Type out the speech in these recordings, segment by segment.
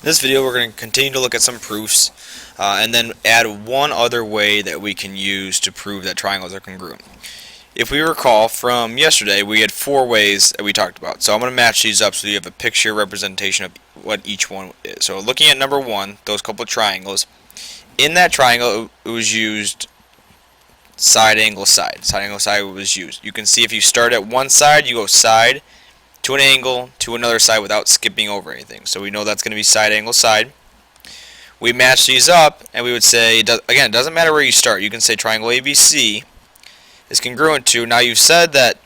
In this video, we're going to continue to look at some proofs and then add one other way that we can use to prove that triangles are congruent. If we recall from yesterday, we had 4 ways that we talked about. So I'm going to match these up so you have a picture representation of what each one is. So looking at number 1, those couple of triangles. In that triangle, it was used side angle side. Side angle side was used. You can see if you start at one side, you go side to an angle to another side without skipping over anything. So we know that's going to be side angle side. We match these up and we would say, again, it doesn't matter where you start. You can say triangle ABC is congruent to, now you've said that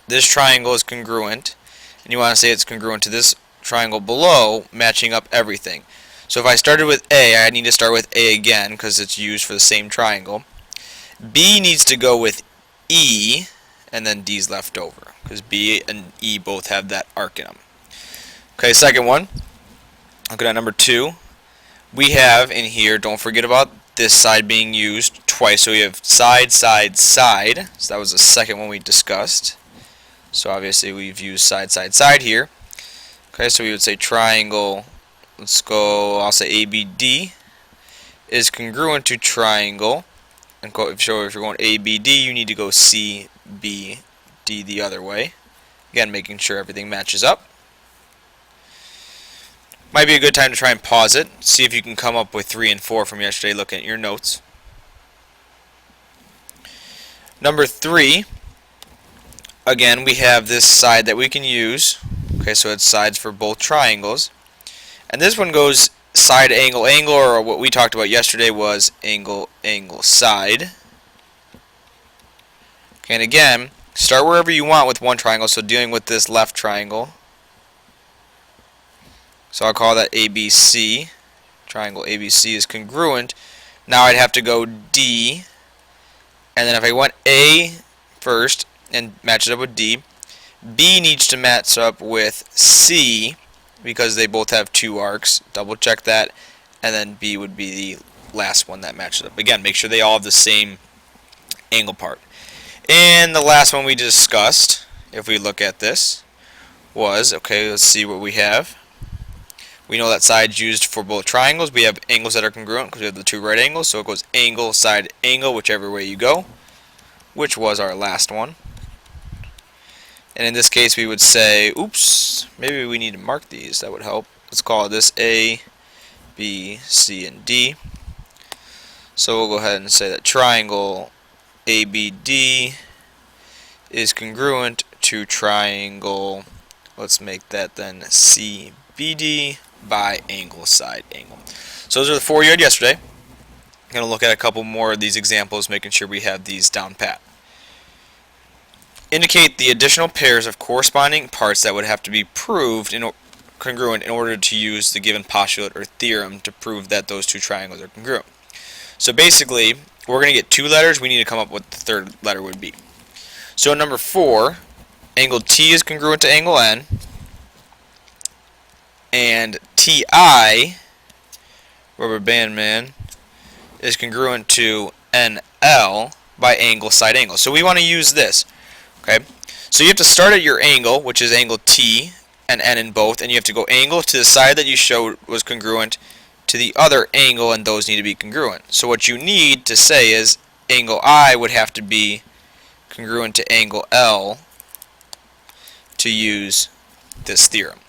this triangle is congruent and you want to say it's congruent to this triangle below, matching up everything. So if I started with A, I need to start with A again because it's used for the same triangle. B needs to go with E, and then D's left over because B and E both have that arc in them. Okay, second one, looking at number 2, we have in here, don't forget about this side being used twice, so we have side, side, side. So that was the second one we discussed. So obviously we've used side, side, side here. Okay, so we would say triangle, let's go, I'll say ABD is congruent to triangle. And if you're going ABD, you need to go CBD the other way. Again, making sure everything matches up. Might be a good time to try and pause it. See if you can come up with 3 and 4 from yesterday looking at your notes. Number 3, again, we have this side that we can use. Okay, so it's sides for both triangles. And this one goes side angle angle, or what we talked about yesterday was angle angle side. Okay, and again, start wherever you want with one triangle, so dealing with this left triangle. So I'll call that ABC. Triangle ABC is congruent. Now I'd have to go D, and then if I went A first and match it up with D, B needs to match up with C because they both have 2 arcs. Double check that, and then B would be the last one that matches up. Again, make sure they all have the same angle part. And the last one we discussed, if we look at this, was, okay, let's see what we have. We know that side's used for both triangles. We have angles that are congruent because we have the 2 right angles, so it goes angle, side, angle, whichever way you go, which was our last one. And in this case, we would say, oops, maybe we need to mark these. That would help. Let's call this A, B, C, and D. So we'll go ahead and say that triangle ABD is congruent to triangle, let's make that then CBD by angle, side, angle. So those are the 4 you had yesterday. I'm going to look at a couple more of these examples, making sure we have these down pat. Indicate the additional pairs of corresponding parts that would have to be proved congruent in order to use the given postulate or theorem to prove that those 2 triangles are congruent. So basically, we're going to get 2 letters. We need to come up with what the 3rd letter would be. So number 4, angle T is congruent to angle N, and TI, rubber band man, is congruent to NL by angle, side, angle. So we want to use this. Okay, so you have to start at your angle, which is angle T and N in both, and you have to go angle to the side that you showed was congruent to the other angle, and those need to be congruent. So what you need to say is angle I would have to be congruent to angle L to use this theorem.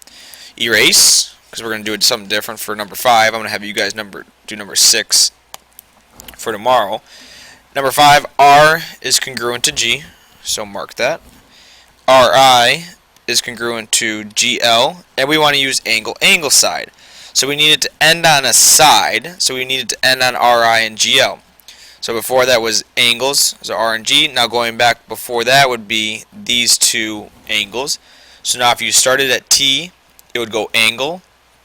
Erase, because we're going to do something different for number 5. I'm going to have you guys do number 6 for tomorrow. Number 5, R is congruent to G. So mark that. RI is congruent to GL, and we want to use angle, angle side. So we need it to end on a side, so we need it to end on RI and GL. So before that was angles, so R and G. Now going back before that would be these 2 angles. So now if you started at T, it would go angle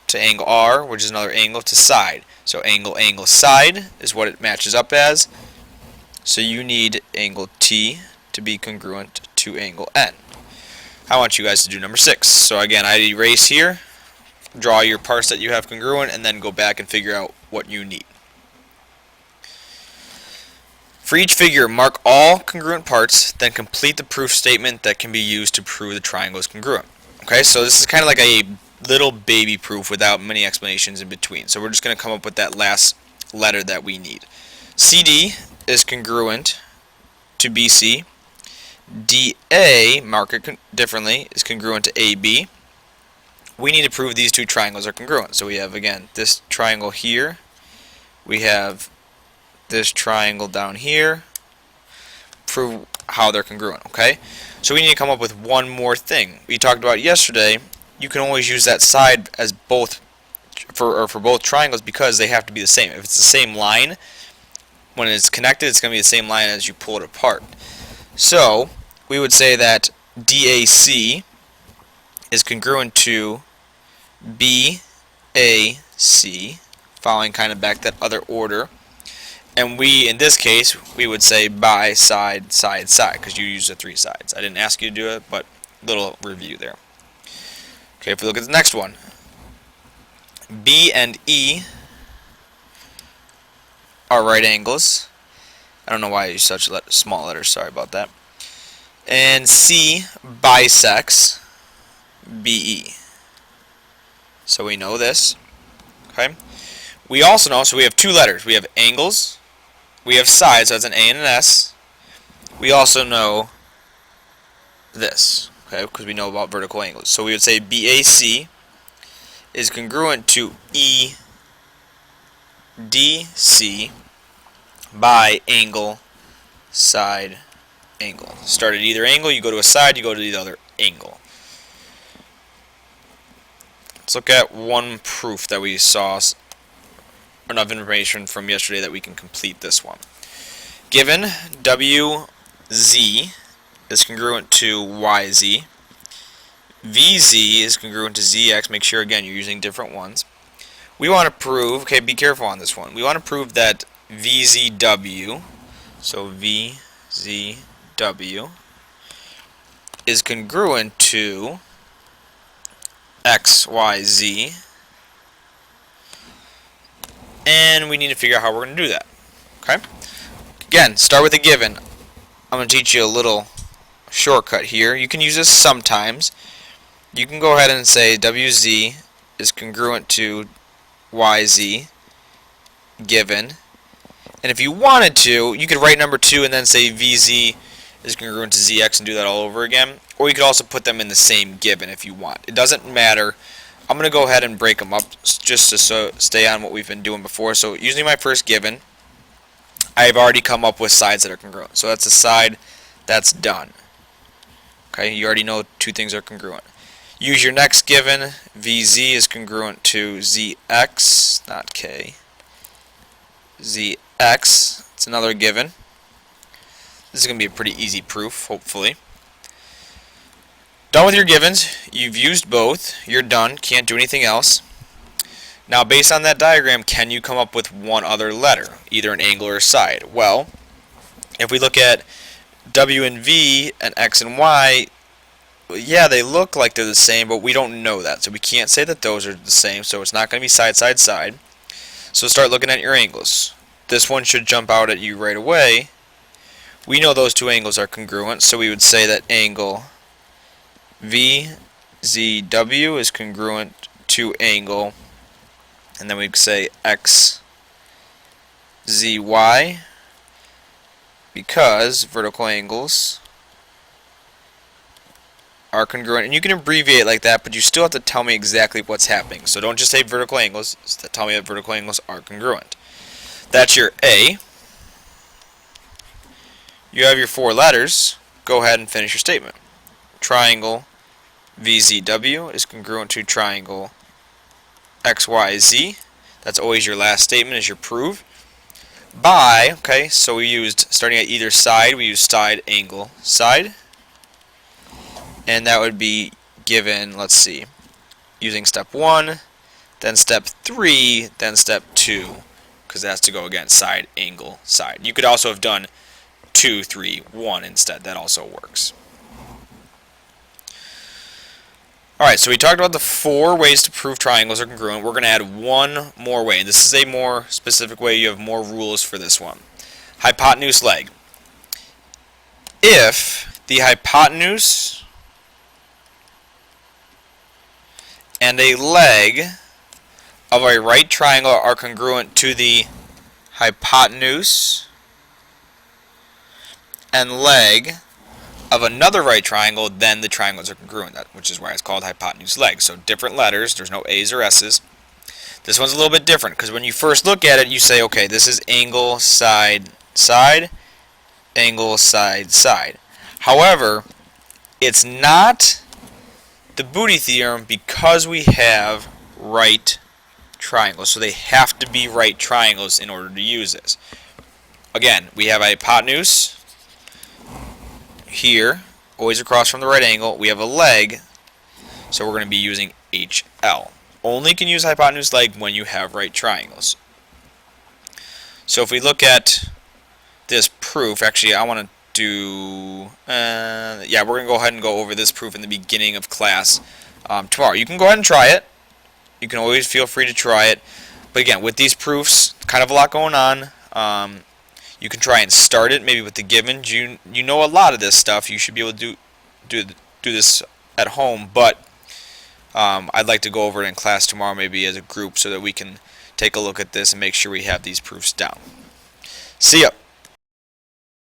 to angle R, which is another angle, to side. So angle, angle, side is what it matches up as. So you need angle T to be congruent to angle N. I want you guys to do number 6. So again, I erase here, draw your parts that you have congruent, and then go back and figure out what you need. For each figure, mark all congruent parts, then complete the proof statement that can be used to prove the triangle is congruent. Okay, so this is kind of like a little baby proof without many explanations in between. So we're just going to come up with that last letter that we need. CD is congruent to BC. DA, mark it differently, is congruent to AB. We need to prove these two triangles are congruent. So we have, again, this triangle here. We have this triangle down here. Prove how they're congruent, okay? So we need to come up with one more thing. We talked about yesterday, you can always use that side as both for both triangles because they have to be the same. If it's the same line, when it's connected, it's going to be the same line as you pull it apart. So we would say that DAC is congruent to BAC, following kind of back that other order. And we, in this case, we would say by side, side, side, because you use the three sides. I didn't ask you to do it, but little review there. Okay, if we look at the next one, B and E are right angles. I don't know why I use such small letters, sorry about that. And C bisects BE. So we know this. Okay. We also know, so we have two letters. We have angles, we have sides, so that's an A and an S. We also know this, okay, because we know about vertical angles. So we would say BAC is congruent to EDC by angle, side, angle. Start at either angle, you go to a side, you go to the other angle. Let's look at one proof that we saw, enough information from yesterday that we can complete this one. Given WZ is congruent to YZ, VZ is congruent to ZX, make sure again you're using different ones. We want to prove, okay, be careful on this one. We want to prove that VZW, so VZW, is congruent to XYZ, and we need to figure out how we're going to do that. Okay? Again, start with a given. I'm going to teach you a little shortcut here. You can use this sometimes. You can go ahead and say WZ is congruent to YZ given. And if you wanted to, you could write number 2 and then say VZ is congruent to ZX and do that all over again. Or you could also put them in the same given if you want. It doesn't matter. I'm going to go ahead and break them up just to stay on what we've been doing before. So using my first given, I've already come up with sides that are congruent. So that's a side that's done. Okay, you already know two things are congruent. Use your next given. VZ is congruent to ZX, not K. ZX, it's another given. This is going to be a pretty easy proof, hopefully. Done with your givens. You've used both. You're done. Can't do anything else. Now, based on that diagram, can you come up with one other letter, either an angle or a side? Well, if we look at W and V and X and Y, yeah, they look like they're the same, but we don't know that. So we can't say that those are the same, so it's not going to be side, side, side. So start looking at your angles. This one should jump out at you right away. We know those two angles are congruent, so we would say that angle VZW is congruent to angle, and then we'd say XZY, because vertical angles are congruent. And you can abbreviate like that, but you still have to tell me exactly what's happening. So don't just say vertical angles, tell me that vertical angles are congruent. That's your A. You have your 4 letters. Go ahead and finish your statement. Triangle VZW is congruent to triangle XYZ. That's always your last statement, is your prove. By, okay, so we used, starting at either side, we used side, angle, side. And that would be given, let's see, using step 1, then step 3, then step 2, because it has to go again, side, angle, side. You could also have done 2, 3, 1 instead. That also works. Alright, so we talked about the 4 ways to prove triangles are congruent. We're going to add one more way. This is a more specific way. You have more rules for this one. Hypotenuse leg. If the hypotenuse and a leg of a right triangle are congruent to the hypotenuse and leg of another right triangle, then the triangles are congruent, which is why it's called hypotenuse leg. So different letters, there's no A's or S's. This one's a little bit different because when you first look at it, you say, okay, this is angle, side, side, angle, side, side. However, it's not the Booty theorem because we have right triangles. So they have to be right triangles in order to use this. Again, we have a hypotenuse here, always across from the right angle. We have a leg, so we're going to be using HL. Only can use hypotenuse leg when you have right triangles. So if we look at this proof, actually I want to do, yeah, we're going to go ahead and go over this proof in the beginning of class tomorrow. You can go ahead and try it. You can always feel free to try it. But again, with these proofs, kind of a lot going on. You can try and start it maybe with the givens. You know a lot of this stuff. You should be able to do this at home, but I'd like to go over it in class tomorrow maybe as a group so that we can take a look at this and make sure we have these proofs down. See ya.